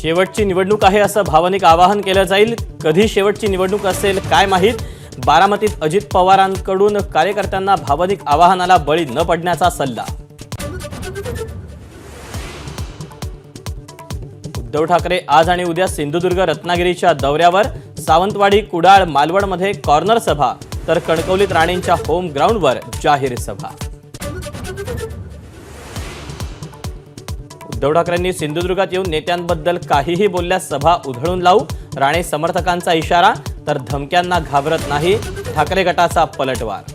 शेवटची निवडणूक आहे असं भावनिक आवाहन केलं जाईल। कधी शेवटची निवडणूक असेल काय माहीत। बारामतीत अजित पवारांकडून कार्यकर्त्यांना भावनिक आवाहनाला बळी न पडण्याचा सल्ला। उद्धव ठाकरे आज आणि उद्या सिंधुदुर्ग रत्नागिरीच्या दौऱ्यावर। सावंतवाडी कुडाळ मालवणमध्ये कॉर्नर सभा तर कणकवलीत राणेंच्या होम ग्राउंडवर जाहीर सभा। उद्धव ठाकरेंनी सिंधुदुर्गात येऊन नेत्यांबद्दल काहीही बोलल्यास सभा उधळून लावू। राणे समर्थकांचा इशारा तर धमक्यांना घाबरत नाही। ठाकरे गटाचा पलटवार।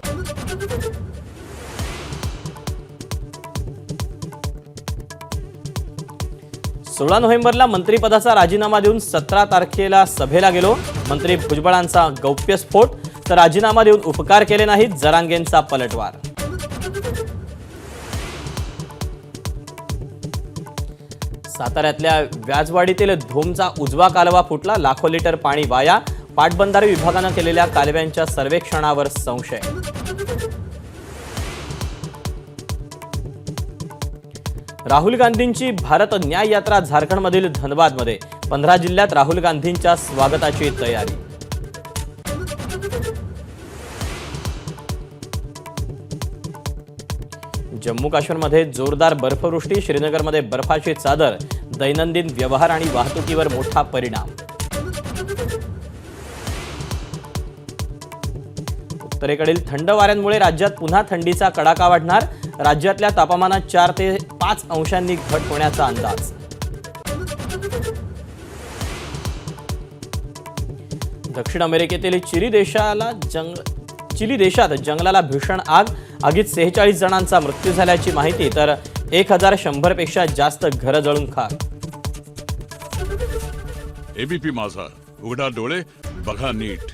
सोळा नोव्हेंबरला मंत्रिपदाचा राजीनामा देऊन 17 तारखेला सभेला गेलो। मंत्री भुजबळांचा गौप्यस्फोट तर राजीनामा देऊन उपकार केले नाहीत। जरांगेंचा पलटवार। साताऱ्यातल्या व्याजवाडीतील धोमचा उजवा कालवा फुटला। लाखो लिटर पाणी वाया। पाटबंधारे विभागाने केलेल्या कालव्यांच्या सर्वेक्षणावर संशय। राहुल गांधींची भारत न्याय यात्रा झारखंडमधील धनबादमध्ये। 15 जिल्ह्यात राहुल गांधींच्या स्वागताची तयारी। जम्मू काश्मीरमध्ये जोरदार बर्फवृष्टी। श्रीनगरमध्ये बर्फाची चादर। दैनंदिन व्यवहार आणि वाहतुकीवर मोठा परिणाम। उत्तरेकडील थंड वाऱ्यांमुळे राज्यात पुन्हा थंडीचा कडाका वाढणार। राज्यातल्या तापमानात 4 ते 5 अंशांनी घट होण्याचा अंदाज। दक्षिण अमेरिकेतील चिली देशात जंगलाला भीषण आग। आगीत 46 जणांचा मृत्यू झाल्याची माहिती तर 1100 पेक्षा जास्त घरं जळून खाक। एबीपी माझा, उघडा डोळे बघा नीट।